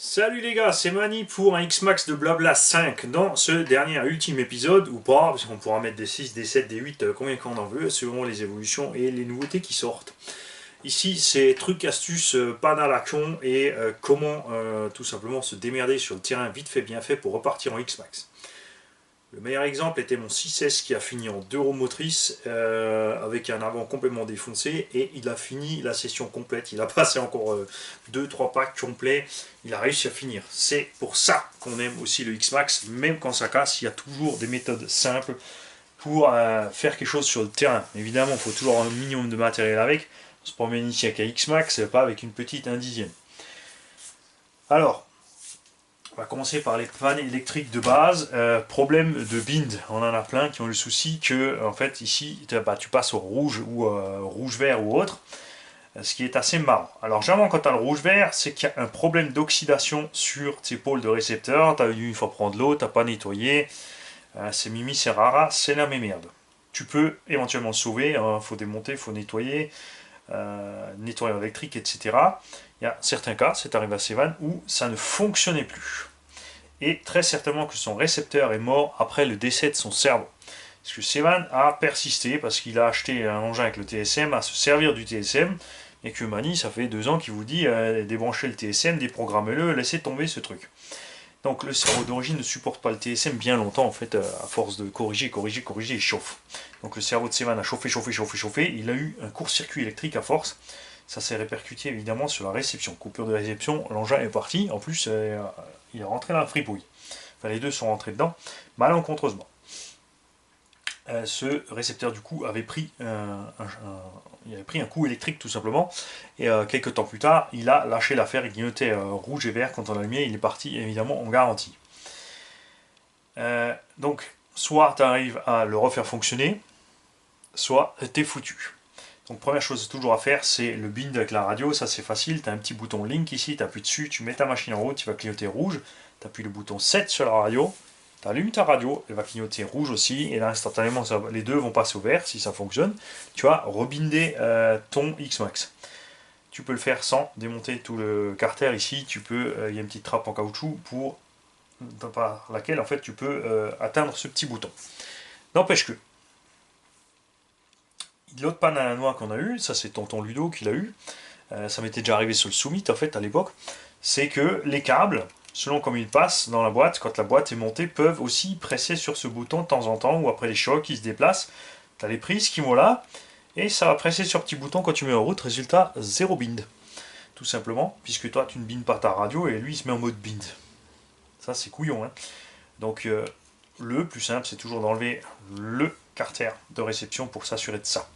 Salut les gars, c'est Mani pour un X-Max de Blabla 5 dans ce dernier ultime épisode, ou pas, parce qu'on pourra mettre des 6, des 7, des 8, combien qu'on en veut, selon les évolutions et les nouveautés qui sortent. Ici, c'est trucs, astuces, panal à con et comment tout simplement se démerder sur le terrain vite fait, bien fait pour repartir en X-Max. Le meilleur exemple était mon 6S qui a fini en 2 roues motrices avec un avant complètement défoncé et il a fini la session complète. Il a passé encore 2-3 packs complets. Il a réussi à finir. C'est pour ça qu'on aime aussi le X-Max. Même quand ça casse, il y a toujours des méthodes simples pour faire quelque chose sur le terrain. Évidemment, il faut toujours un minimum de matériel avec. On se promène ici avec un X-Max, pas avec une petite 1/10. Alors, on va commencer par les pannes électriques de base. Problème de bind, on en a plein qui ont le souci que, en fait, ici, tu passes au rouge ou rouge-vert ou autre, ce qui est assez marrant. Alors, généralement, quand tu as le rouge-vert, c'est qu'il y a un problème d'oxydation sur tes pôles de récepteurs. Tu as eu une fois prendre l'eau, tu n'as pas nettoyé. C'est Mimi, c'est rara, c'est la même merde. Tu peux éventuellement sauver, il faut démonter, il faut nettoyer, nettoyeur électrique, etc. Il y a certains cas, c'est arrivé à Sevan, où ça ne fonctionnait plus. Et très certainement que son récepteur est mort après le décès de son cerveau. Parce que Sevan a persisté, parce qu'il a acheté un engin avec le TSM, à se servir du TSM, et que Mani, ça fait 2 ans qu'il vous dit débranchez le TSM, déprogrammez-le, laissez tomber ce truc. Donc le cerveau d'origine ne supporte pas le TSM bien longtemps, en fait, à force de corriger, il chauffe. Donc le cerveau de Sevan a chauffé, il a eu un court-circuit électrique à force. Ça s'est répercuté évidemment sur la réception. Coupure de réception, l'engin est parti. En plus, il est rentré dans la fripouille. Enfin, les deux sont rentrés dedans, malencontreusement. Ce récepteur du coup avait pris un coup électrique tout simplement. Et quelques temps plus tard, il a lâché l'affaire. Il clignotait rouge et vert quand on allumait. Il est parti évidemment en garantie. Donc, soit tu arrives à le refaire fonctionner, soit t'es foutu. Donc première chose toujours à faire, c'est le bind avec la radio, ça c'est facile, tu as un petit bouton link ici, tu appuies dessus, tu mets ta machine en route, tu vas clignoter rouge, tu appuies le bouton 7 sur la radio, tu allumes ta radio, elle va clignoter rouge aussi, et là instantanément les deux vont passer au vert si ça fonctionne, tu vas rebinder ton X-Max. Tu peux le faire sans démonter tout le carter ici, il y a une petite trappe en caoutchouc par laquelle en fait tu peux atteindre ce petit bouton. N'empêche que, l'autre panne à la noix qu'on a eu, ça c'est tonton Ludo qui l'a eu, ça m'était déjà arrivé sur le Summit en fait à l'époque, c'est que les câbles, selon comme ils passent dans la boîte, quand la boîte est montée, peuvent aussi presser sur ce bouton de temps en temps, ou après les chocs qui se déplacent, tu as les prises qui vont là, et ça va presser sur petit bouton quand tu mets en route, résultat, 0 bind. Tout simplement, puisque toi tu ne bindes pas ta radio et lui il se met en mode bind. Ça c'est couillon, hein. Donc le plus simple c'est toujours d'enlever le carter de réception pour s'assurer de ça.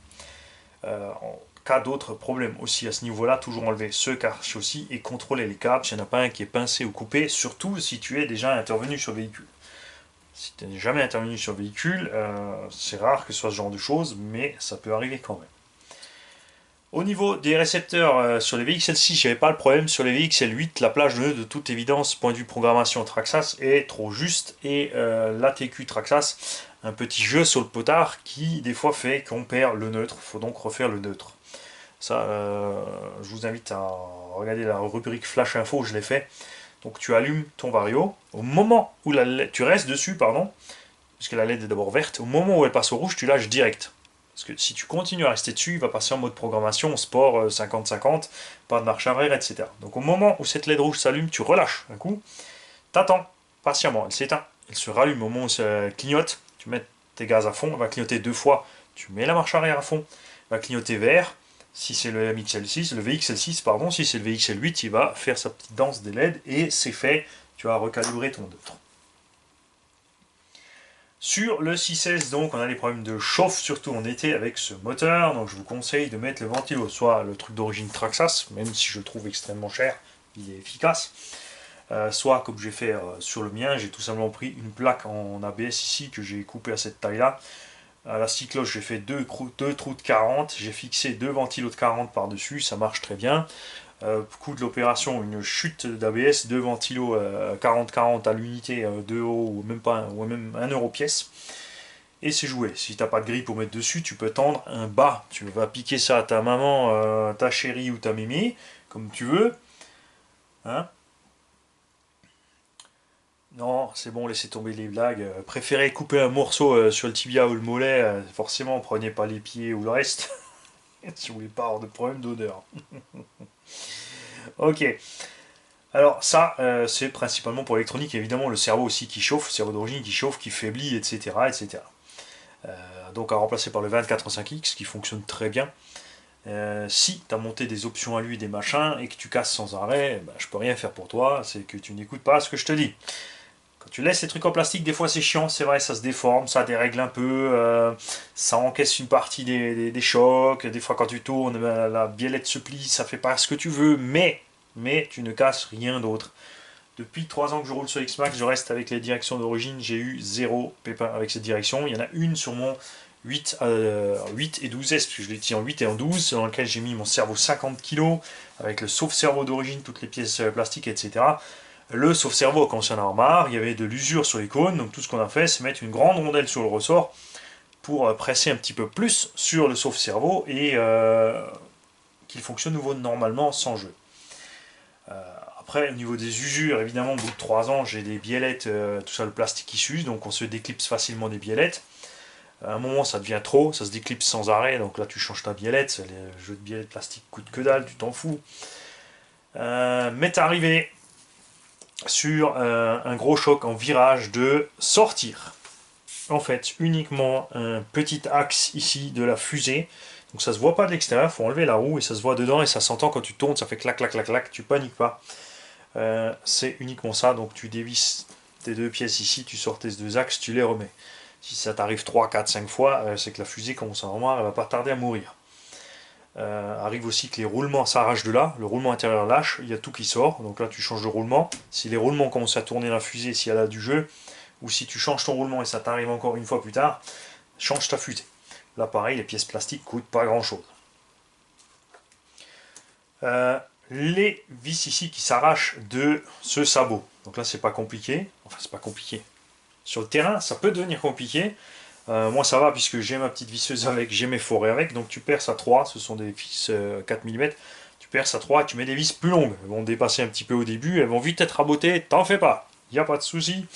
En cas d'autres problèmes aussi à ce niveau-là, toujours enlever ce cache aussi et contrôler les câbles s'il n'y en a pas un qui est pincé ou coupé, surtout si tu es déjà intervenu sur le véhicule. Si tu n'es jamais intervenu sur le véhicule, c'est rare que ce soit ce genre de choses, mais ça peut arriver quand même. Au niveau des récepteurs sur les VXL6, j'avais pas le problème. Sur les VXL8, la plage de nœuds, de toute évidence, point de vue programmation Traxxas, est trop juste. Et l'ATQ Traxxas, un petit jeu sur le potard qui, des fois, fait qu'on perd le neutre. Il faut donc refaire le neutre. Ça, je vous invite à regarder la rubrique Flash Info, je l'ai fait. Donc tu allumes ton Vario. Au moment où tu restes dessus, pardon, parce que la LED est d'abord verte, au moment où elle passe au rouge, tu lâches direct. Parce que si tu continues à rester dessus, il va passer en mode programmation, sport 50-50, pas de marche arrière, etc. Donc au moment où cette LED rouge s'allume, tu relâches un coup, t'attends patiemment, elle s'éteint, elle se rallume au moment où ça clignote, tu mets tes gaz à fond, elle va clignoter 2 fois, tu mets la marche arrière à fond, elle va clignoter vert, si c'est le MXL6, le VXL6, pardon, si c'est le VXL8, il va faire sa petite danse des LED et c'est fait, tu vas recalibrer ton neutre. Sur le 6S, donc, on a des problèmes de chauffe, surtout en été avec ce moteur. Donc, je vous conseille de mettre le ventilo, soit le truc d'origine Traxxas, même si je le trouve extrêmement cher, il est efficace. Soit, comme j'ai fait sur le mien, j'ai tout simplement pris une plaque en ABS ici que j'ai coupée à cette taille-là. À la cycloche, j'ai fait deux trous de 40, j'ai fixé 2 ventilos de 40 par-dessus, ça marche très bien. Coût de l'opération, une chute d'ABS, 2 ventilos 40-40 à l'unité de haut, ou même pas ou même 1 euro pièce. Et c'est joué. Si t'as pas de grille pour mettre dessus, tu peux tendre un bas. Tu vas piquer ça à ta maman, ta chérie ou ta mémé, comme tu veux. Hein, Non, c'est bon, laissez tomber les blagues. Préférez couper un morceau sur le tibia ou le mollet. Forcément, prenez pas les pieds ou le reste. Si vous voulez pas avoir de problème d'odeur. Ok. Alors ça, c'est principalement pour l'électronique. Évidemment, le cerveau aussi qui chauffe, le cerveau d'origine qui chauffe, qui faiblit, etc. etc. Donc à remplacer par le 24.5X qui fonctionne très bien. Si tu as monté des options à lui, des machins, et que tu casses sans arrêt, bah, je peux rien faire pour toi, c'est que tu n'écoutes pas ce que je te dis. Quand tu laisses les trucs en plastique, des fois c'est chiant, c'est vrai, ça se déforme, ça dérègle un peu, ça encaisse une partie des chocs, des fois quand tu tournes, la biellette se plie, ça fait pas ce que tu veux, mais tu ne casses rien d'autre. Depuis 3 ans que je roule sur X-Max, je reste avec les directions d'origine, j'ai eu zéro pépin avec cette direction. Il y en a une sur mon 8 et 12S, parce que je l'ai dit en 8 et en 12, dans lequel j'ai mis mon cerveau 50 kg, avec le sauve-cerveau d'origine, toutes les pièces plastiques, etc. Le sauve-cerveau a commencé à en avoir marre, il y avait de l'usure sur les cônes, donc tout ce qu'on a fait, c'est mettre une grande rondelle sur le ressort pour presser un petit peu plus sur le sauve-cerveau et qu'il fonctionne nouveau normalement sans jeu. Après, au niveau des usures, évidemment, au bout de 3 ans, j'ai des biellettes, tout ça, le plastique qui s'use, donc on se déclipse facilement des biellettes. À un moment, ça devient trop, ça se déclipse sans arrêt, donc là, tu changes ta biellette. Les jeux de biellettes plastique coûtent que dalle, tu t'en fous. M'est arrivé sur un gros choc en virage de sortir. En fait, uniquement un petit axe ici de la fusée. Donc ça se voit pas de l'extérieur, faut enlever la roue et ça se voit dedans et ça s'entend quand tu tournes, ça fait clac clac clac clac, tu paniques pas. C'est uniquement ça, donc tu dévisses tes deux pièces ici, tu sors tes deux axes, tu les remets. Si ça t'arrive 3, 4, 5 fois, c'est que la fusée commence à avoir, elle va pas tarder à mourir. Arrive aussi que les roulements s'arrachent de là, le roulement intérieur lâche, il y a tout qui sort, donc là tu changes de roulement. Si les roulements commencent à tourner la fusée, si elle a du jeu, ou si tu changes ton roulement et ça t'arrive encore une fois plus tard, change ta fusée. Là pareil, les pièces plastiques coûtent pas grand chose. Les vis ici qui s'arrachent de ce sabot. Donc là c'est pas compliqué, enfin c'est pas compliqué. Sur le terrain ça peut devenir compliqué. Moi ça va puisque j'ai ma petite visseuse avec, j'ai mes forêts avec, donc tu perces à 3, ce sont des vis 4 mm, tu perces à 3 et tu mets des vis plus longues. Elles vont dépasser un petit peu au début, elles vont vite être rabotées, t'en fais pas, il n'y a pas de souci,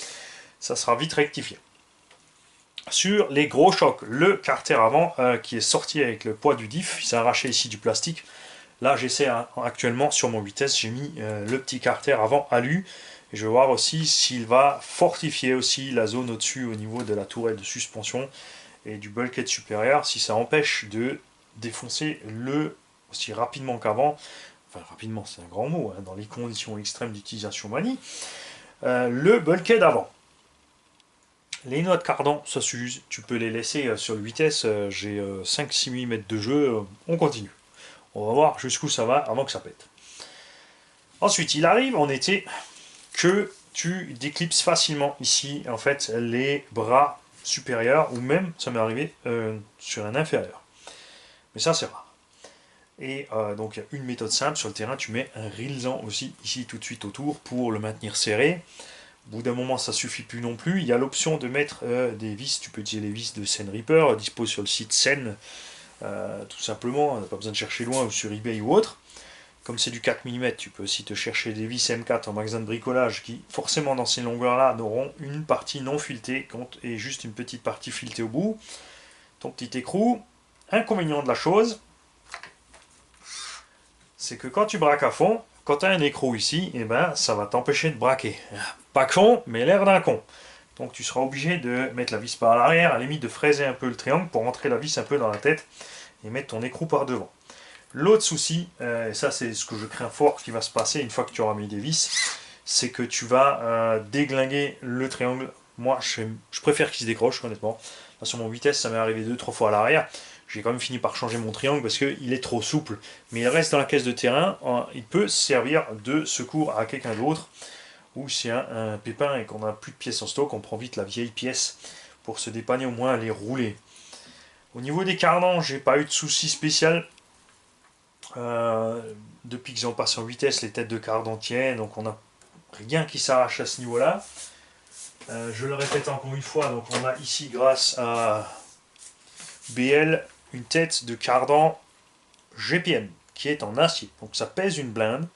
ça sera vite rectifié. Sur les gros chocs, le carter avant qui est sorti avec le poids du diff, il s'est arraché ici du plastique. Là j'essaie actuellement sur mon vitesse, j'ai mis le petit carter avant alu. Et je vais voir aussi s'il va fortifier aussi la zone au-dessus au niveau de la tourelle de suspension et du bulkhead supérieur, si ça empêche de défoncer le aussi rapidement qu'avant. Enfin rapidement c'est un grand mot, hein, dans les conditions extrêmes d'utilisation manie. Le bulkhead avant. Les noix de cardan, ça s'use, tu peux les laisser sur le vitesse, j'ai 5-6 mm de jeu, on continue. On va voir jusqu'où ça va avant que ça pète. Ensuite, il arrive en été que tu déclipses facilement ici, en fait, les bras supérieurs, ou même, ça m'est arrivé, sur un inférieur. Mais ça, c'est rare. Et donc, il y a une méthode simple sur le terrain, tu mets un rilsan aussi ici tout de suite autour pour le maintenir serré. Au bout d'un moment, ça suffit plus non plus. Il y a l'option de mettre des vis, tu peux utiliser les vis de Sen Reaper, dispo sur le site Sen, tout simplement, pas besoin de chercher loin ou sur eBay ou autre. Comme c'est du 4 mm, tu peux aussi te chercher des vis M4 en magasin de bricolage qui, forcément, dans ces longueurs-là, n'auront une partie non filetée et juste une petite partie filetée au bout. Ton petit écrou. Inconvénient de la chose, c'est que quand tu braques à fond, quand tu as un écrou ici, eh ben, ça va t'empêcher de braquer. Pas con, mais l'air d'un con. Donc tu seras obligé de mettre la vis par l'arrière, à la limite de fraiser un peu le triangle pour rentrer la vis un peu dans la tête et mettre ton écrou par devant. L'autre souci, et ça c'est ce que je crains fort qui va se passer une fois que tu auras mis des vis, c'est que tu vas déglinguer le triangle. Moi je préfère qu'il se décroche honnêtement. Là, sur mon vitesse ça m'est arrivé 2-3 fois à l'arrière. J'ai quand même fini par changer mon triangle parce qu'il est trop souple. Mais il reste dans la caisse de terrain, il peut servir de secours à quelqu'un d'autre. Ou si un pépin et qu'on n'a plus de pièces en stock, on prend vite la vieille pièce pour se dépanner au moins à les rouler. Au niveau des cardans, j'ai pas eu de soucis spécial. Depuis qu'ils ont passé en vitesse, les têtes de cardan tiennent, donc on n'a rien qui s'arrache à ce niveau-là. Je le répète encore une fois, donc on a ici, grâce à BL, une tête de cardan GPM qui est en acier, donc ça pèse une blinde.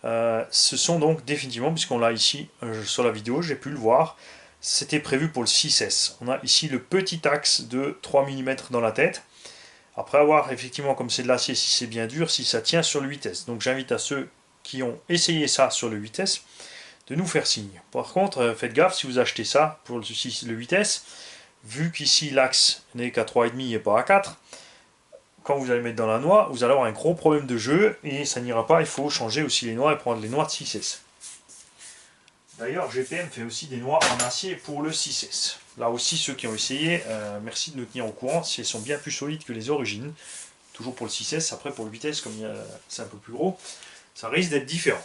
Ce sont donc définitivement, puisqu'on l'a ici sur la vidéo, j'ai pu le voir, c'était prévu pour le 6S. On a ici le petit axe de 3 mm dans la tête. Après avoir, effectivement, comme c'est de l'acier, si c'est bien dur, si ça tient sur le 8S. Donc j'invite à ceux qui ont essayé ça sur le 8S de nous faire signe. Par contre, faites gaffe si vous achetez ça pour le 8S, vu qu'ici l'axe n'est qu'à 3,5 et pas à 4, quand vous allez mettre dans la noix, vous allez avoir un gros problème de jeu et ça n'ira pas. Il faut changer aussi les noix et prendre les noix de 6S. D'ailleurs, GPM fait aussi des noix en acier pour le 6S. Là aussi, ceux qui ont essayé, merci de nous tenir au courant si elles sont bien plus solides que les origines. Toujours pour le 6S, après pour le 8S, comme c'est un peu plus gros, ça risque d'être différent.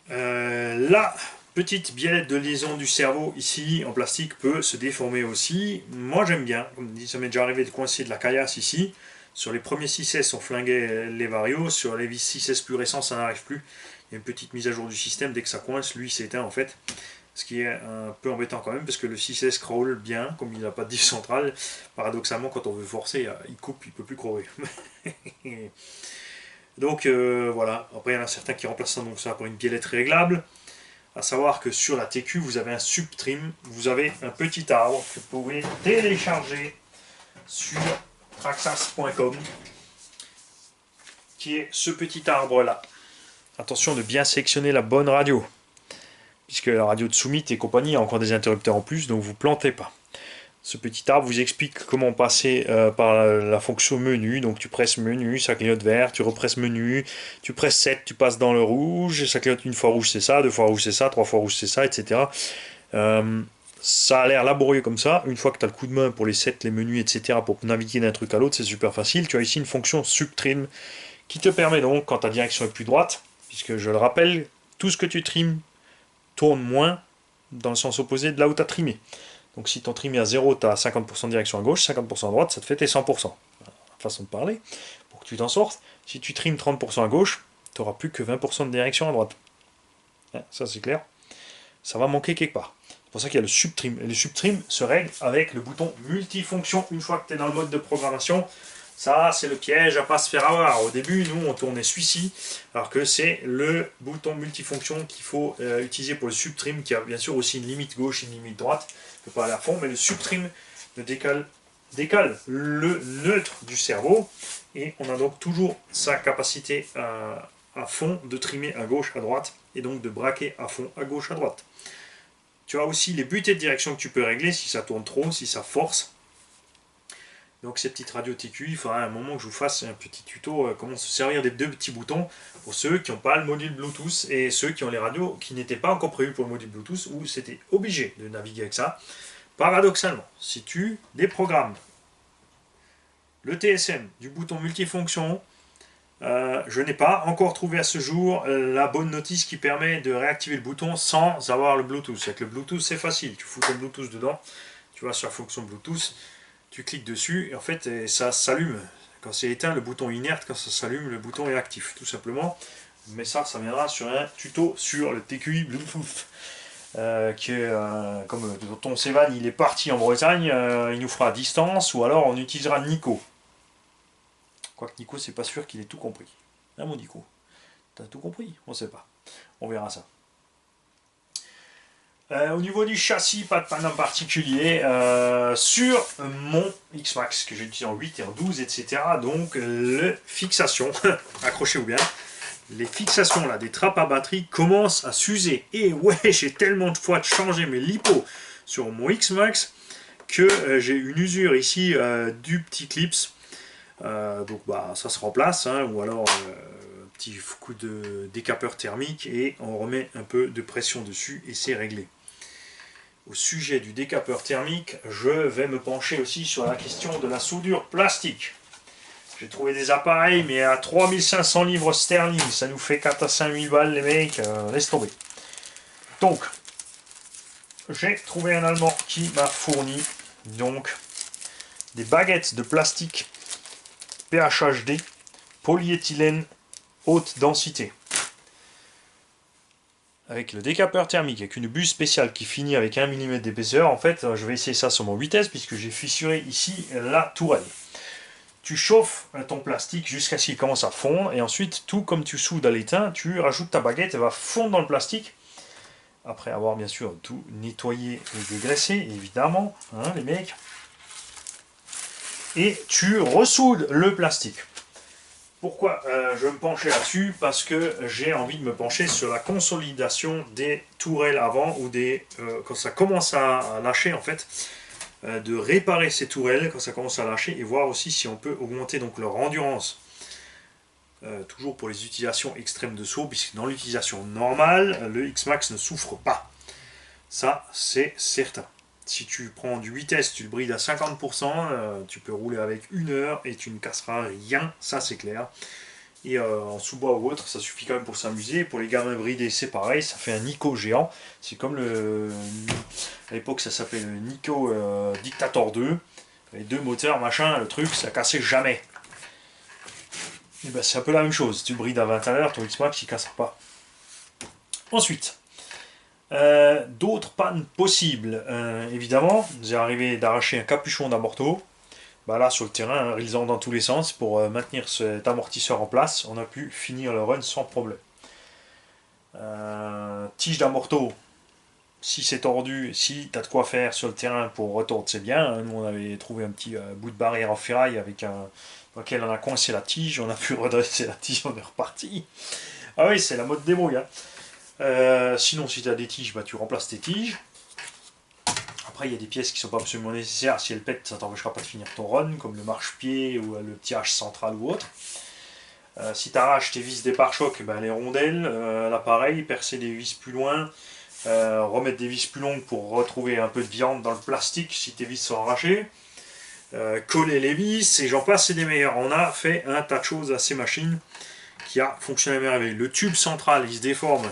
La petite biellette de liaison du cerveau ici en plastique peut se déformer aussi. Moi j'aime bien, comme dit, ça m'est déjà arrivé de coincer de la caillasse ici. Sur les premiers 6S on flinguait les varios, sur les 6S plus récents ça n'arrive plus. Il y a une petite mise à jour du système, dès que ça coince, lui s'éteint en fait. Ce qui est un peu embêtant quand même, parce que le 6S crawl bien, comme il n'a pas de diff central. Paradoxalement, quand on veut forcer, il coupe, il ne peut plus crawler. Donc voilà, après il y en a certains qui remplacent donc ça par une biellette réglable. À savoir que sur la TQ, vous avez un subtrim, vous avez un petit arbre que vous pouvez télécharger sur traxas.com, qui est ce petit arbre là. Attention de bien sélectionner la bonne radio, puisque la radio de Summit et compagnie a encore des interrupteurs en plus, donc vous plantez pas. Ce petit arbre vous explique comment passer par la fonction menu. Donc tu presses menu, ça clignote vert, tu represses menu, tu presses 7, tu passes dans le rouge, ça clignote une fois rouge c'est ça, deux fois rouge c'est ça, trois fois rouge c'est ça, etc. Ça a l'air laborieux comme ça. Une fois que tu as le coup de main pour les 7, les menus, etc., pour naviguer d'un truc à l'autre, c'est super facile. Tu as ici une fonction subtrim qui te permet donc, quand ta direction est plus droite, puisque je le rappelle, tout ce que tu trimes tourne moins dans le sens opposé de là où tu as trimé. Donc si ton trim est à 0, tu as 50% de direction à gauche, 50% à droite, ça te fait tes 100%. Façon de parler, pour que tu t'en sortes. Si tu trimes 30% à gauche, tu n'auras plus que 20% de direction à droite. Ça c'est clair. Ça va manquer quelque part. C'est pour ça qu'il y a le subtrim. Et le subtrim se règle avec le bouton multifonction une fois que tu es dans le mode de programmation. Ça, c'est le piège à pas se faire avoir. Au début, nous, on tournait celui-ci, alors que c'est le bouton multifonction qu'il faut utiliser pour le subtrim, qui a bien sûr aussi une limite gauche et une limite droite. Il ne peut pas aller à fond, mais le subtrim décale le neutre du cerveau, et on a donc toujours sa capacité à fond de trimer à gauche, à droite, et donc de braquer à fond à gauche, à droite. Tu as aussi les butées de direction que tu peux régler si ça tourne trop, si ça force. Donc ces petites radios TQ, il faudra à un moment que je vous fasse un petit tuto comment se servir des deux petits boutons pour ceux qui n'ont pas le module Bluetooth et ceux qui ont les radios qui n'étaient pas encore prévus pour le module Bluetooth où c'était obligé de naviguer avec ça. Paradoxalement, si tu déprogrammes le TSM du bouton multifonction, je n'ai pas encore trouvé à ce jour la bonne notice qui permet de réactiver le bouton sans avoir le Bluetooth. Avec le Bluetooth c'est facile, tu fous ton Bluetooth dedans, tu vas sur la fonction Bluetooth, tu cliques dessus et en fait ça s'allume. Quand c'est éteint, le bouton est inerte, quand ça s'allume, le bouton est actif, tout simplement. Mais ça viendra sur un tuto sur le TQI Bluetooth. Qui est, comme ton Sévan il est parti en Bretagne, il nous fera à distance, ou alors on utilisera Nico. Quoique Nico, c'est pas sûr qu'il ait tout compris. Hein, mon Nico? T'as tout compris? On sait pas. On verra ça. Au niveau du châssis, pas de panne en particulier. Sur mon X-Max, que j'ai utilisé en 8 et en 12, etc. Donc, les fixations, accrochez-vous bien, les fixations là, des trappes à batterie commencent à s'user. Et ouais, j'ai tellement de fois changé mes lipos sur mon X-Max que j'ai une usure ici du petit clips. Donc bah, ça se remplace, hein, ou alors un petit coup de décapeur thermique et on remet un peu de pression dessus et c'est réglé. Au sujet du décapeur thermique, je vais me pencher aussi sur la question de la soudure plastique. J'ai trouvé des appareils, mais à 3500 livres sterling, ça nous fait 4 à 5 000 balles, les mecs, laisse tomber. Donc, j'ai trouvé un Allemand qui m'a fourni donc des baguettes de plastique PHHD, polyéthylène haute densité. Avec le décapeur thermique, avec une buse spéciale qui finit avec 1 mm d'épaisseur. En fait, je vais essayer ça sur mon 8S puisque j'ai fissuré ici la tourelle. tu chauffes ton plastique jusqu'à ce qu'il commence à fondre, et ensuite, tout comme tu soudes à l'étain, tu rajoutes ta baguette, elle va fondre dans le plastique, après avoir bien sûr tout nettoyé et dégraissé, évidemment, hein, les mecs, et tu ressoudes le plastique. Pourquoi je me penchais là-dessus? Parce que j'ai envie de me pencher sur la consolidation des tourelles avant, ou quand ça commence à lâcher en fait, de réparer ces tourelles quand ça commence à lâcher, et voir aussi si on peut augmenter donc leur endurance. Toujours pour les utilisations extrêmes de saut, puisque dans l'utilisation normale, le X-Max ne souffre pas. Ça, c'est certain. Si tu prends du vitesse, tu le brides à 50%, tu peux rouler avec 1 heure et tu ne casseras rien, ça c'est clair. Et en sous-bois ou autre, ça suffit quand même pour s'amuser. Pour les gamins bridés, c'est pareil, ça fait un Nico géant. C'est comme à l'époque, ça s'appelait le Nico Dictator 2. Les deux moteurs, machin, le truc, ça cassait jamais. Et ben, c'est un peu la même chose. Si tu le brides à 20 à l'heure, ton X-Max, il ne cassera pas. Ensuite, d'autres pannes possibles. Évidemment, j'ai arrivé d'arracher un capuchon d'amorto. Bah là, sur le terrain, hein, rilisant dans tous les sens, pour maintenir cet amortisseur en place, on a pu finir le run sans problème. Tige d'amorto, si c'est tordu, si tu as de quoi faire sur le terrain pour retordre, c'est bien. Nous, on avait trouvé un petit bout de barrière en ferraille dans lequel on a coincé la tige, on a pu redresser la tige, on est reparti. Ah oui, c'est la mode débrouille. Sinon, si tu as des tiges, bah, tu remplaces tes tiges. Après, il y a des pièces qui ne sont pas absolument nécessaires. Si elles pètent, ça ne t'empêchera pas de finir ton run, comme le marche-pied ou le petit H central ou autre. Si tu arraches tes vis des pare-chocs, ben, les rondelles, l'appareil, percer des vis plus loin, remettre des vis plus longues pour retrouver un peu de viande dans le plastique si tes vis sont arrachées, coller les vis, et j'en passe, c'est des meilleurs. On a fait un tas de choses à ces machines qui a fonctionné à merveille. Le tube central, il se déforme.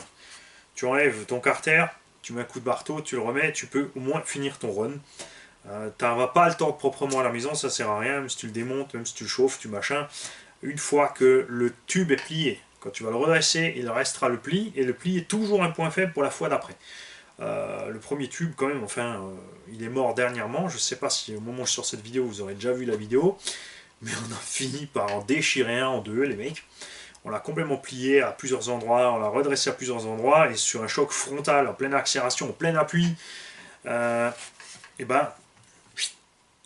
Tu enlèves ton carter, tu mets un coup de marteau, tu le remets, tu peux au moins finir ton run. Tu n'as pas le temps proprement à la maison, ça sert à rien, même si tu le démontes, même si tu le chauffes, tu machin. Une fois que le tube est plié, quand tu vas le redresser, il restera le pli, et le pli est toujours un point faible pour la fois d'après. Le premier tube, quand même, enfin, il est mort dernièrement. Je ne sais pas si au moment où je sors cette vidéo, vous aurez déjà vu la vidéo, mais on a fini par en déchirer un en deux, les mecs. On l'a complètement plié à plusieurs endroits, on l'a redressé à plusieurs endroits, et sur un choc frontal, en pleine accélération, en plein appui, et ben,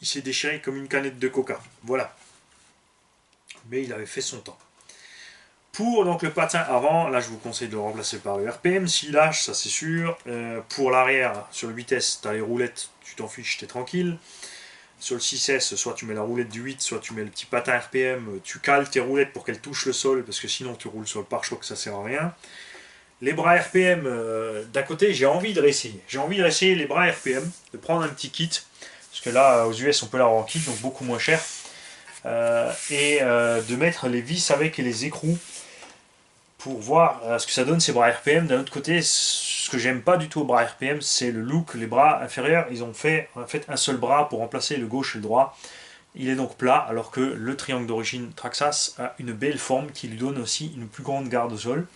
il s'est déchiré comme une canette de coca. Voilà. Mais il avait fait son temps. Pour donc le patin avant, là je vous conseille de le remplacer par le RPM, s'il lâche, ça c'est sûr. Pour l'arrière, sur le vitesse, tu as les roulettes, tu t'en fiches, t'es tranquille. Sur le 6S, soit tu mets la roulette du 8, soit tu mets le petit patin RPM, tu cales tes roulettes pour qu'elles touchent le sol, parce que sinon tu roules sur le pare-choc, ça sert à rien. Les bras RPM, d'un côté, j'ai envie de réessayer. J'ai envie de réessayer les bras RPM, de prendre un petit kit, parce que là, aux US, on peut l'avoir en kit, donc beaucoup moins cher. De mettre les vis avec les écrous pour voir ce que ça donne ces bras RPM. D'un autre côté, ce que j'aime pas du tout aux bras RPM, c'est le look. Les bras inférieurs, ils ont fait en fait un seul bras pour remplacer le gauche et le droit. Il est donc plat, alors que le triangle d'origine Traxxas a une belle forme qui lui donne aussi une plus grande garde au sol.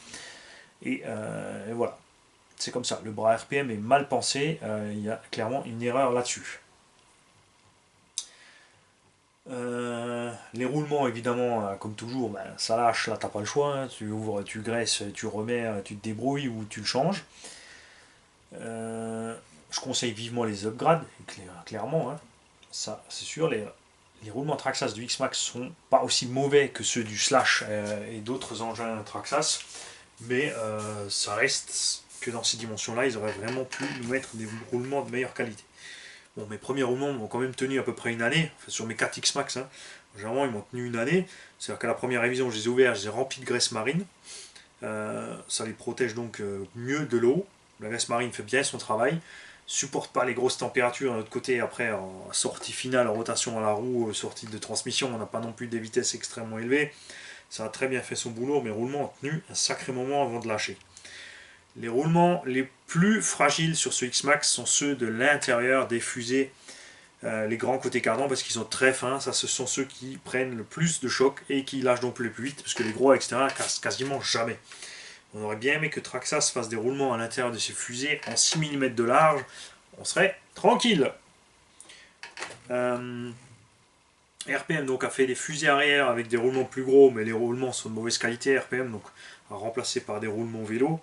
Et voilà, c'est comme ça. Le bras RPM est mal pensé, il y a clairement une erreur là-dessus. Les roulements, évidemment, comme toujours, ben, ça lâche, là t'as pas le choix, hein. Tu ouvres, tu graisses, tu remets, tu te débrouilles ou tu le changes. Je conseille vivement les upgrades, clairement, hein. Ça c'est sûr. Les roulements Traxxas du X-Max sont pas aussi mauvais que ceux du Slash et d'autres engins Traxxas, mais ça reste que dans ces dimensions-là, ils auraient vraiment pu nous mettre des roulements de meilleure qualité. Bon, mes premiers roulements m'ont quand même tenu à peu près une année, enfin, sur mes 4 X-Max, hein. Généralement ils m'ont tenu une année, c'est-à-dire qu'à la première révision, je les ai ouverts, je les ai remplis de graisse marine. Ça les protège donc mieux de l'eau. La graisse marine fait bien son travail, supporte pas les grosses températures. D'un autre côté, après, en sortie finale, en rotation à la roue, sortie de transmission, on n'a pas non plus des vitesses extrêmement élevées. Ça a très bien fait son boulot, mes roulements ont tenu un sacré moment avant de lâcher. Les roulements les plus fragiles sur ce X-Max sont ceux de l'intérieur des fusées, les grands côtés cardan, parce qu'ils sont très fins. Ça, ce sont ceux qui prennent le plus de choc et qui lâchent donc le plus vite, parce que les gros à l'extérieur cassent quasiment jamais. On aurait bien aimé que Traxxas fasse des roulements à l'intérieur de ces fusées en 6 mm de large, on serait tranquille. RPM donc a fait des fusées arrière avec des roulements plus gros, mais les roulements sont de mauvaise qualité RPM, donc à remplacer par des roulements vélo,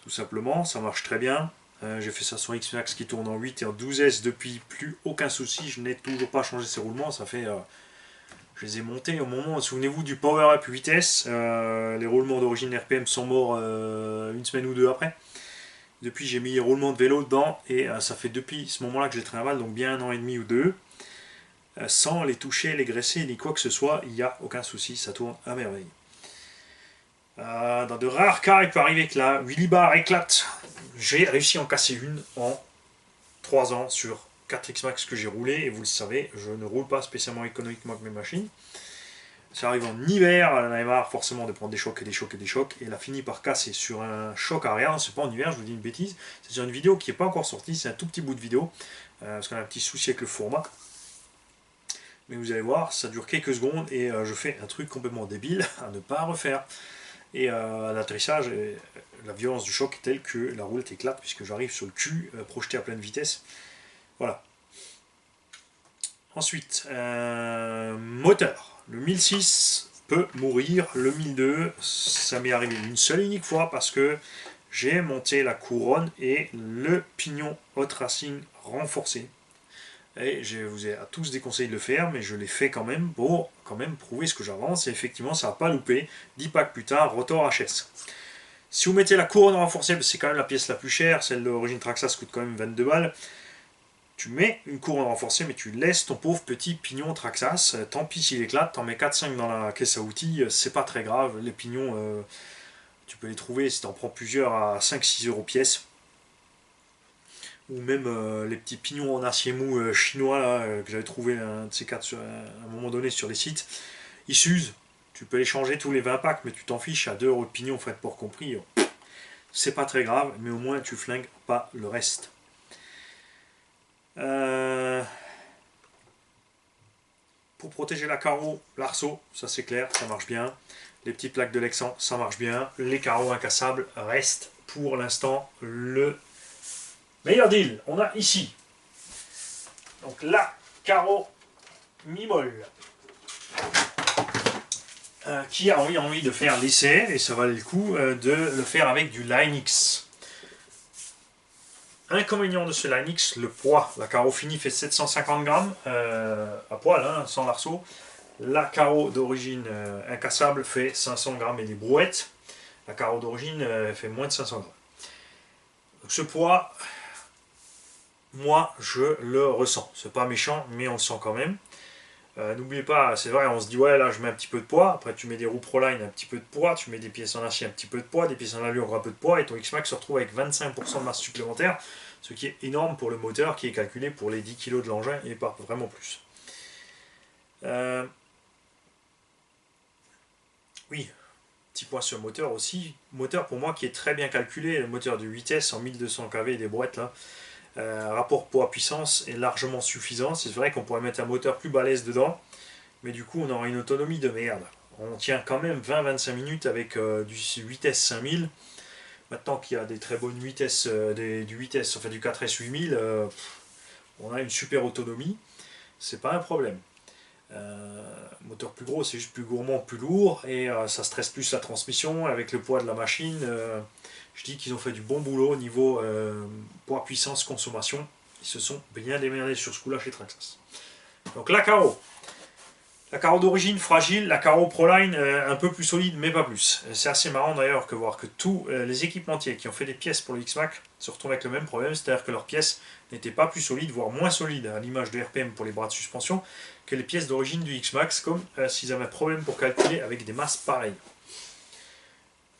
tout simplement, ça marche très bien. J'ai fait ça sur X-Max qui tourne en 8 et en 12S depuis, plus aucun souci, je n'ai toujours pas changé ces roulements, ça fait... je les ai montés au moment, souvenez-vous du Power Up 8S, les roulements d'origine RPM sont morts une semaine ou deux après. Depuis j'ai mis les roulements de vélo dedans et ça fait depuis ce moment là que j'ai très mal, donc bien un an et demi ou deux. Sans les toucher, les graisser, ni quoi que ce soit, il n'y a aucun souci, ça tourne à merveille. Dans de rares cas, il peut arriver que la wheelie bar éclate. J'ai réussi à en casser une en 3 ans sur 4 X-Max que j'ai roulé, et vous le savez, je ne roule pas spécialement économiquement avec mes machines. Ça arrive en hiver, elle en avait marre forcément de prendre des chocs et des chocs et des chocs, et elle a fini par casser sur un choc arrière, c'est pas en hiver, je vous dis une bêtise, c'est sur une vidéo qui n'est pas encore sortie, c'est un tout petit bout de vidéo, parce qu'on a un petit souci avec le format. Mais vous allez voir, ça dure quelques secondes et je fais un truc complètement débile à ne pas refaire. Et à l'atterrissage, la violence du choc est telle que la roulette éclate puisque j'arrive sur le cul projeté à pleine vitesse. Voilà. Ensuite, moteur. Le 1006 peut mourir. Le 1002, ça m'est arrivé une seule et unique fois parce que j'ai monté la couronne et le pignon hot racing renforcé. Et je vous ai à tous déconseillé de le faire, mais je l'ai fait quand même pour quand même prouver ce que j'avance. Et effectivement, ça n'a pas loupé. 10 packs plus tard, Rotor HS. Si vous mettez la couronne renforcée, c'est quand même la pièce la plus chère, celle d'origine Traxxas coûte quand même 22 balles. Tu mets une couronne renforcée, mais tu laisses ton pauvre petit pignon Traxxas. Tant pis s'il éclate, t'en mets 4-5 dans la caisse à outils, c'est pas très grave. Les pignons, tu peux les trouver si t'en prends plusieurs à 5-6 euros pièce. Ou même les petits pignons en acier mou chinois là, que j'avais trouvé un de ces quatre à un moment donné sur les sites. Ils s'usent. Tu peux les changer tous les 20 packs, mais tu t'en fiches à 2 euros de pignon, frais de port compris. C'est pas très grave, mais au moins tu flingues pas le reste. Pour protéger la carreau, l'arceau, ça c'est clair, ça marche bien. Les petites plaques de Lexan, ça marche bien. Les carreaux incassables restent pour l'instant le meilleur deal. On a ici donc la carreau mi-molle qui a envie de faire l'essai, et ça valait le coup de le faire avec du Line-X. Inconvénient de ce Line-X, le poids. La carreau finie fait 750 grammes à poil, hein, sans l'arceau. La carreau d'origine incassable fait 500 grammes et des brouettes. La carreau d'origine fait moins de 500 grammes. Donc ce poids, moi je le ressens. C'est pas méchant, mais on le sent quand même. N'oubliez pas, c'est vrai, on se dit ouais là je mets un petit peu de poids, après tu mets des roues Proline un petit peu de poids, tu mets des pièces en acier un petit peu de poids, des pièces en alu encore un peu de poids, et ton X-Max se retrouve avec 25% de masse supplémentaire, ce qui est énorme pour le moteur qui est calculé pour les 10 kg de l'engin et pas vraiment plus. Oui, petit point sur le moteur aussi, moteur pour moi qui est très bien calculé, le moteur du 8S en 1200 kV des brouettes là, rapport poids-puissance est largement suffisant. C'est vrai qu'on pourrait mettre un moteur plus balèze dedans, mais du coup on aura une autonomie de merde. On tient quand même 20-25 minutes avec du 8S 5000. Maintenant qu'il y a des très bonnes 8S, du 8S, enfin du 4S 8000, on a une super autonomie. C'est pas un problème. Moteur plus gros, c'est juste plus gourmand, plus lourd, et ça stresse plus la transmission avec le poids de la machine. Je dis qu'ils ont fait du bon boulot au niveau poids, puissance, consommation. Ils se sont bien démerdés sur ce coup-là chez Traxxas. Donc la carreau. La carreau d'origine fragile, la carreau Proline un peu plus solide, mais pas plus. C'est assez marrant d'ailleurs que voir que tous les équipementiers qui ont fait des pièces pour le X-Max se retrouvent avec le même problème, c'est-à-dire que leurs pièces n'étaient pas plus solides, voire moins solides, à l'image de RPM pour les bras de suspension, que les pièces d'origine du X-Max, comme s'ils avaient un problème pour calculer avec des masses pareilles.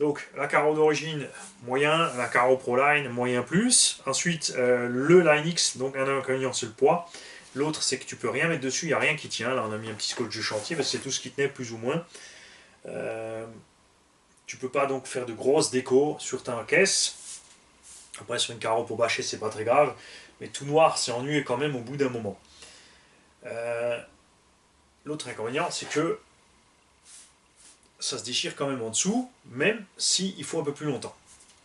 Donc la carreau d'origine moyen, la carreau Proline moyen plus. Ensuite le Line-X, donc un inconvénient c'est le poids. L'autre c'est que tu peux rien mettre dessus, il n'y a rien qui tient. Là on a mis un petit scotch de chantier parce que c'est tout ce qui tenait plus ou moins. Tu peux pas donc faire de grosses décos sur ta caisse. Après sur une carreau pour bâcher c'est pas très grave. Mais tout noir c'est ennuyeux quand même au bout d'un moment. L'autre inconvénient c'est que ça se déchire quand même en dessous, même s'il faut un peu plus longtemps.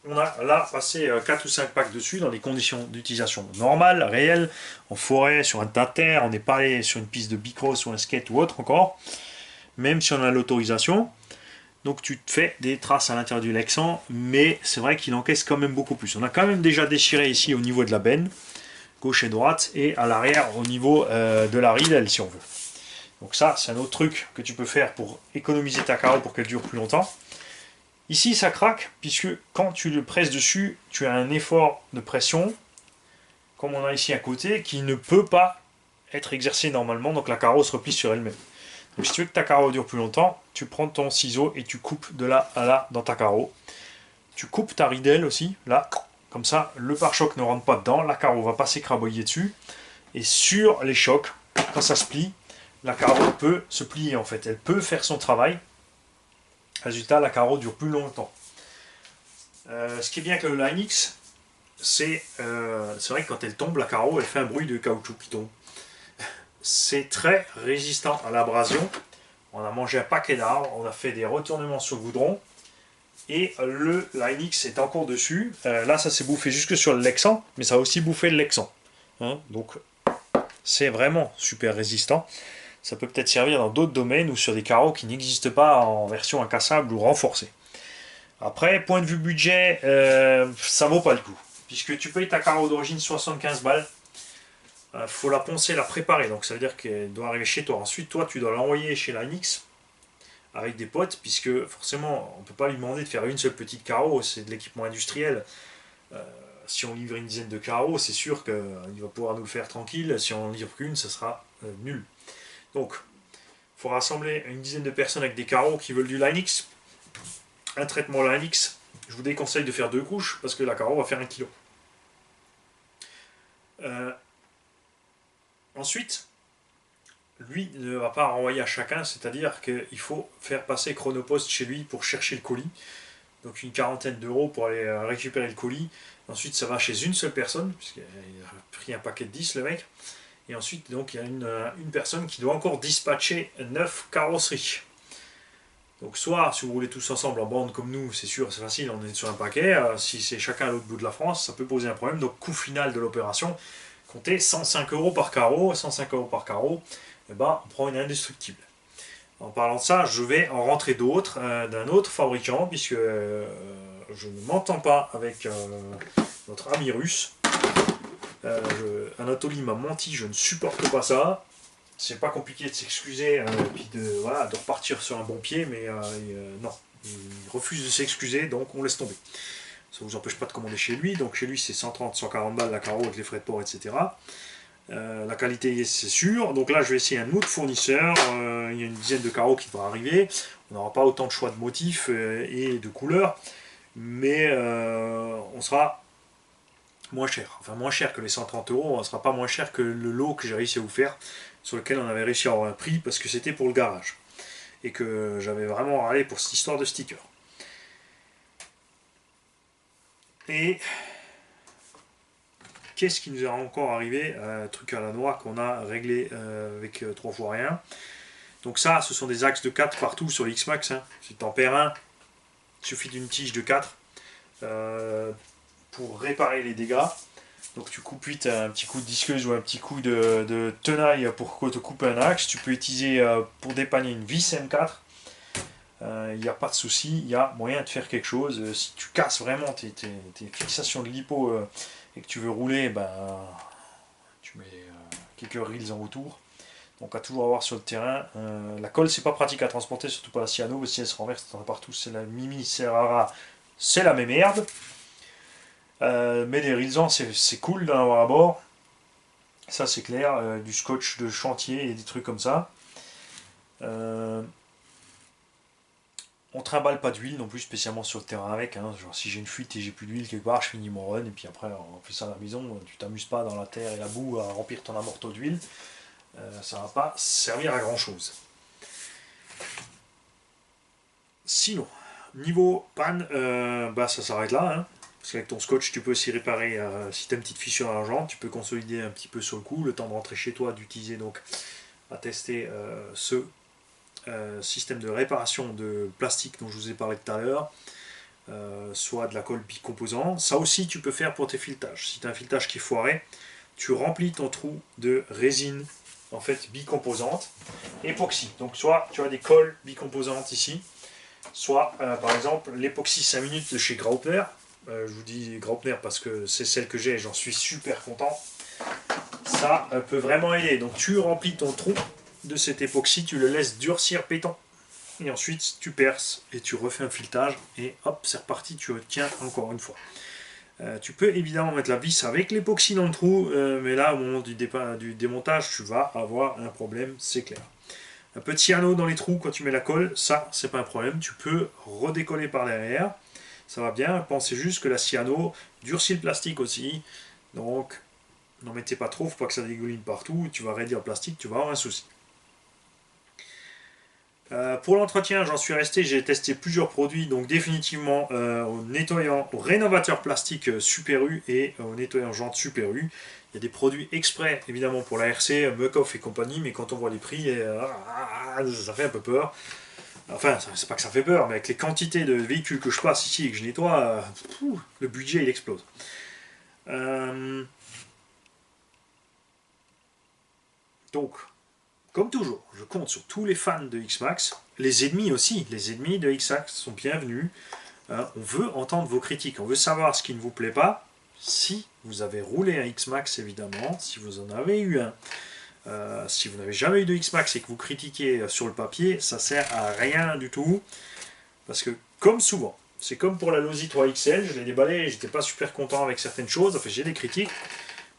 on a là passé 4 ou 5 packs dessus dans des conditions d'utilisation normales, réelles, en forêt, sur un tas de terre, on n'est pas allé sur une piste de bicross ou un skate ou autre encore, même si on a l'autorisation. Donc tu te fais des traces à l'intérieur du Lexan, mais c'est vrai qu'il encaisse quand même beaucoup plus. On a quand même déjà déchiré ici au niveau de la benne, gauche et droite, et à l'arrière au niveau de la ridelle si on veut. Donc ça, c'est un autre truc que tu peux faire pour économiser ta carreau pour qu'elle dure plus longtemps. Ici, ça craque, puisque quand tu le presses dessus, tu as un effort de pression, comme on a ici à côté, qui ne peut pas être exercé normalement, donc la carreau se replie sur elle-même. Donc si tu veux que ta carreau dure plus longtemps, tu prends ton ciseau et tu coupes de là à là dans ta carreau. Tu coupes ta ridelle aussi, là, comme ça, le pare-choc ne rentre pas dedans, la carreau va pas s'écraboyer dessus, et sur les chocs, quand ça se plie, la carreau peut se plier en fait, elle peut faire son travail. Résultat, la carreau dure plus longtemps. Ce qui est bien avec le Line-X, c'est vrai que quand elle tombe, la carreau, elle fait un bruit de caoutchouc qui tombe. C'est très résistant à l'abrasion. On a mangé un paquet d'arbres, on a fait des retournements sur le goudron, et le Line-X est encore dessus. Là, ça s'est bouffé jusque sur le Lexan, mais ça a aussi bouffé le Lexan. Hein, donc, c'est vraiment super résistant. Ça peut peut-être servir dans d'autres domaines ou sur des carreaux qui n'existent pas en version incassable ou renforcée. Après, point de vue budget, ça vaut pas le coup. Puisque tu payes ta carreau d'origine 75 balles, faut la poncer, la préparer. Donc ça veut dire qu'elle doit arriver chez toi. Ensuite, toi, tu dois l'envoyer chez Line-X avec des potes, puisque forcément, on ne peut pas lui demander de faire une seule petite carreau, c'est de l'équipement industriel. Si on livre une dizaine de carreaux, c'est sûr qu'il va pouvoir nous le faire tranquille. Si on en livre qu'une, ça sera nul. Donc, il faut rassembler une dizaine de personnes avec des carreaux qui veulent du Line-X. Un traitement Line-X, je vous déconseille de faire 2 couches parce que la carreau va faire 1 kg. Ensuite, lui ne va pas renvoyer à chacun, c'est-à-dire qu'il faut faire passer Chronopost chez lui pour chercher le colis. Donc une quarantaine d'euros pour aller récupérer le colis. Ensuite, ça va chez une seule personne, puisqu'il a pris un paquet de 10 le mec. Et ensuite, donc, il y a une personne qui doit encore dispatcher 9 carrosseries. Donc soit, si vous roulez tous ensemble en bande comme nous, c'est sûr, c'est facile, on est sur un paquet. Si c'est chacun à l'autre bout de la France, ça peut poser un problème. Donc coût final de l'opération, comptez 105 euros par carreau. 105 euros par carreau, et ben, on prend une indestructible. En parlant de ça, je vais en rentrer d'autres, d'un autre fabricant, puisque je ne m'entends pas avec notre ami russe. Anatoly m'a menti, je ne supporte pas ça. C'est pas compliqué de s'excuser et puis voilà, de repartir sur un bon pied, mais non, il refuse de s'excuser, donc on laisse tomber. Ça ne vous empêche pas de commander chez lui, donc chez lui c'est 130, 140 balles la carreau avec les frais de port, etc. La qualité c'est sûr, donc là je vais essayer un autre fournisseur, il y a une dizaine de carreaux qui vont arriver, on n'aura pas autant de choix de motifs et de couleurs, mais on sera moins cher, enfin moins cher que les 130 euros, on ne sera pas moins cher que le lot que j'ai réussi à vous faire, sur lequel on avait réussi à avoir un prix parce que c'était pour le garage et que j'avais vraiment râlé pour cette histoire de sticker. Et qu'est-ce qui nous est encore arrivé? Un truc à la noix qu'on a réglé avec 3 fois rien. Donc ça, ce sont des axes de 4 partout sur l'X-Max. Hein. Si tu en perds un, il suffit d'une tige de 4 pour réparer les dégâts. Donc tu coupes vite un petit coup de disqueuse ou un petit coup de tenaille pour te couper un axe. Tu peux utiliser pour dépanner une vis M4. Il n'y a pas de souci, il y a moyen de faire quelque chose. Si tu casses vraiment tes fixations de lipo et que tu veux rouler, ben, tu mets quelques reels en retour. Donc à toujours avoir sur le terrain. La colle, c'est pas pratique à transporter, surtout pas la cyano, si elle se renverse partout, c'est la Mimi Serrara, c'est la même merde. Mais des reelsans, c'est cool d'en avoir à bord. Ça c'est clair, du scotch de chantier et des trucs comme ça. On trimballe pas d'huile non plus spécialement sur le terrain avec. Hein. Genre si j'ai une fuite et j'ai plus d'huile quelque part, je finis mon run et puis après on fait ça à la maison. Tu t'amuses pas dans la terre et la boue à remplir ton amorto d'huile. Ça va pas servir à grand chose. Sinon, niveau panne, bah ça s'arrête là. Hein. Parce qu'avec ton scotch, tu peux aussi réparer, si tu as une petite fissure dans la jambe, tu peux consolider un petit peu sur le coup, le temps de rentrer chez toi, d'utiliser donc à tester ce système de réparation de plastique dont je vous ai parlé tout à l'heure. soit de la colle bicomposant. Ça aussi tu peux faire pour tes filetages. Si tu as un filetage qui est foiré, tu remplis ton trou de résine en fait bicomposante époxy. Donc soit tu as des colles bicomposantes ici, soit par exemple l'époxy 5 minutes de chez Graupner. Je vous dis Graupner parce que c'est celle que j'ai et j'en suis super content. Ça peut vraiment aider. Donc tu remplis ton trou de cet époxy, tu le laisses durcir béton. Et ensuite tu perces et tu refais un filetage et hop, c'est reparti, tu retiens encore une fois. Tu peux évidemment mettre la vis avec l'époxy dans le trou, mais là au moment du démontage, tu vas avoir un problème, c'est clair. Un peu de cyano dans les trous quand tu mets la colle, ça c'est pas un problème, tu peux redécoller par derrière, ça va bien. Pensez juste que la cyano durcit le plastique aussi, donc n'en mettez pas trop, faut pas que ça dégouline partout, tu vas raidir le plastique, tu vas avoir un souci. Pour l'entretien, j'en suis resté, j'ai testé plusieurs produits, donc définitivement au nettoyant, au rénovateur plastique Super U et au nettoyant jante Super U. Il y a des produits exprès, évidemment, pour la RC, Muc-Off et compagnie, mais quand on voit les prix, ça fait un peu peur. Enfin, c'est pas que ça fait peur, mais avec les quantités de véhicules que je passe ici et que je nettoie, le budget il explose. Donc, comme toujours, je compte sur tous les fans de X-Max, les ennemis aussi, les ennemis de X-Max sont bienvenus. On veut entendre vos critiques, on veut savoir ce qui ne vous plaît pas. Si vous avez roulé un X-Max, évidemment, si vous en avez eu un, si vous n'avez jamais eu de X-Max et que vous critiquez sur le papier, ça sert à rien du tout. Parce que, comme souvent, c'est comme pour la Losi 3XL, je l'ai déballé et j'étais pas super content avec certaines choses, enfin j'ai des critiques.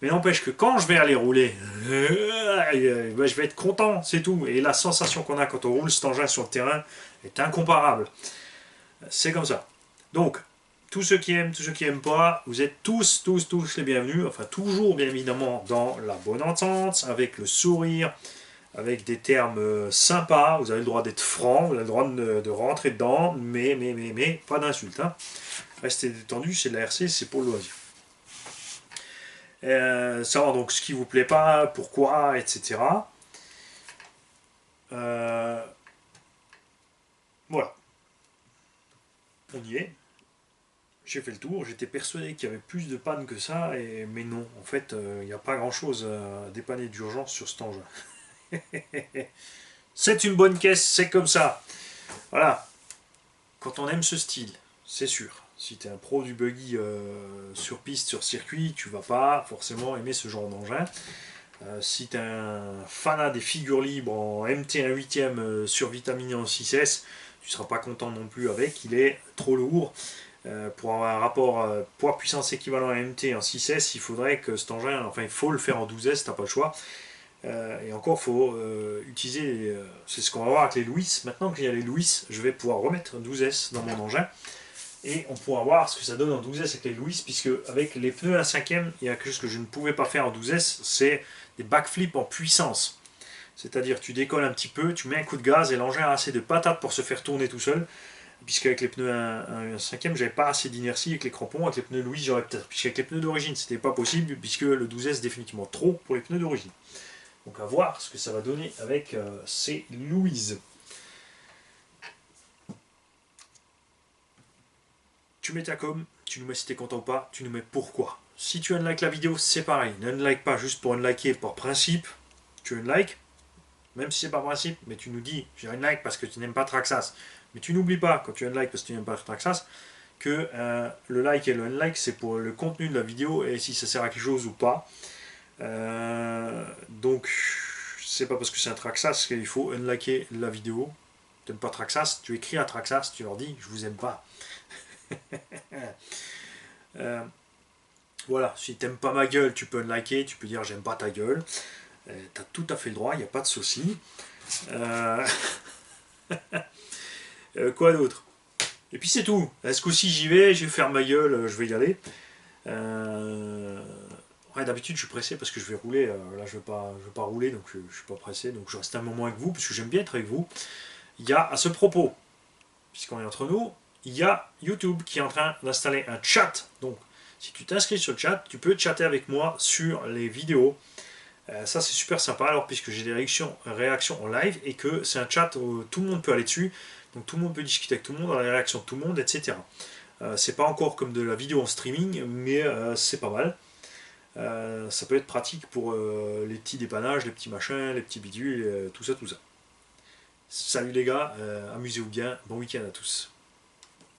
Mais n'empêche que quand je vais aller rouler, je vais être content, c'est tout. Et la sensation qu'on a quand on roule cet engin sur le terrain est incomparable. C'est comme ça. Donc, tous ceux qui aiment, tous ceux qui n'aiment pas, vous êtes tous les bienvenus. Enfin, toujours bien évidemment dans la bonne entente, avec le sourire, avec des termes sympas. Vous avez le droit d'être franc, vous avez le droit de rentrer dedans, mais pas d'insultes. Hein. Restez détendu, c'est de la RC, c'est pour le loisir. Savoir donc ce qui vous plaît pas, pourquoi, etc. Voilà. On y est. J'ai fait le tour. J'étais persuadé qu'il y avait plus de pannes que ça, mais non. En fait, il n'y a pas grand chose à dépanner d'urgence sur cet engin. C'est une bonne caisse, c'est comme ça. Voilà. Quand on aime ce style, c'est sûr. Si tu es un pro du buggy sur piste, sur circuit, tu vas pas forcément aimer ce genre d'engin. Si tu es un fanat des figures libres en MT 1 8ème survitaminé en 6S, tu ne seras pas content non plus avec, il est trop lourd. Pour avoir un rapport poids-puissance équivalent à MT en 6S, il faudrait que cet engin, enfin il faut le faire en 12S, tu n'as pas le choix. Et encore, il faut utiliser, c'est ce qu'on va voir avec les Louis. Maintenant qu'il y a les Louis, je vais pouvoir remettre un 12S dans mon engin. Et on pourra voir ce que ça donne en 12S avec les Louis, puisque avec les pneus à 5ème, il y a quelque chose que je ne pouvais pas faire en 12S, c'est des backflips en puissance. C'est-à-dire tu décolles un petit peu, tu mets un coup de gaz et l'engin a assez de patates pour se faire tourner tout seul. Puisqu'avec les pneus à 5ème, j'avais pas assez d'inertie avec les crampons. Avec les pneus Louis, j'aurais peut-être. Puisqu'avec les pneus d'origine, c'était pas possible, puisque le 12S est définitivement trop pour les pneus d'origine. Donc à voir ce que ça va donner avec ces Louise. Tu mets ta com, tu nous mets si t'es content ou pas, tu nous mets pourquoi. Si tu unlikes la vidéo, c'est pareil. Ne like pas juste pour unliker par principe. Tu unlikes, même si c'est par principe, mais tu nous dis j'ai unlike parce que tu n'aimes pas Traxxas. Mais tu n'oublies pas, quand tu unlikes parce que tu n'aimes pas Traxxas, que le like et le unlike, c'est pour le contenu de la vidéo et si ça sert à quelque chose ou pas. Donc, c'est pas parce que c'est un Traxxas qu'il faut unliker la vidéo. Tu n'aimes pas Traxxas, tu écris à Traxxas, tu leur dis je vous aime pas. Voilà, si tu n'aimes pas ma gueule, tu peux unliker, tu peux dire j'aime pas ta gueule. Tu as tout à fait le droit, il n'y a pas de souci. Quoi d'autre? Et puis c'est tout. Est-ce qu'aussi j'y vais, je vais faire ma gueule, je vais y aller. Ouais, d'habitude je suis pressé parce que je vais rouler. Là je vais pas rouler, donc je suis pas pressé. Donc je reste un moment avec vous parce que j'aime bien être avec vous. Il y a à ce propos, puisqu'on est entre nous, il y a YouTube qui est en train d'installer un chat. Donc si tu t'inscris sur le chat, tu peux chatter avec moi sur les vidéos. Ça c'est super sympa alors puisque j'ai des réactions en live et que c'est un chat où tout le monde peut aller dessus. Donc tout le monde peut discuter avec tout le monde, dans les réactions de tout le monde, etc. C'est pas encore comme de la vidéo en streaming, mais c'est pas mal. Ça peut être pratique pour les petits dépannages, les petits machins, les petits bidules, tout ça, tout ça. Salut les gars, amusez-vous bien, bon week-end à tous.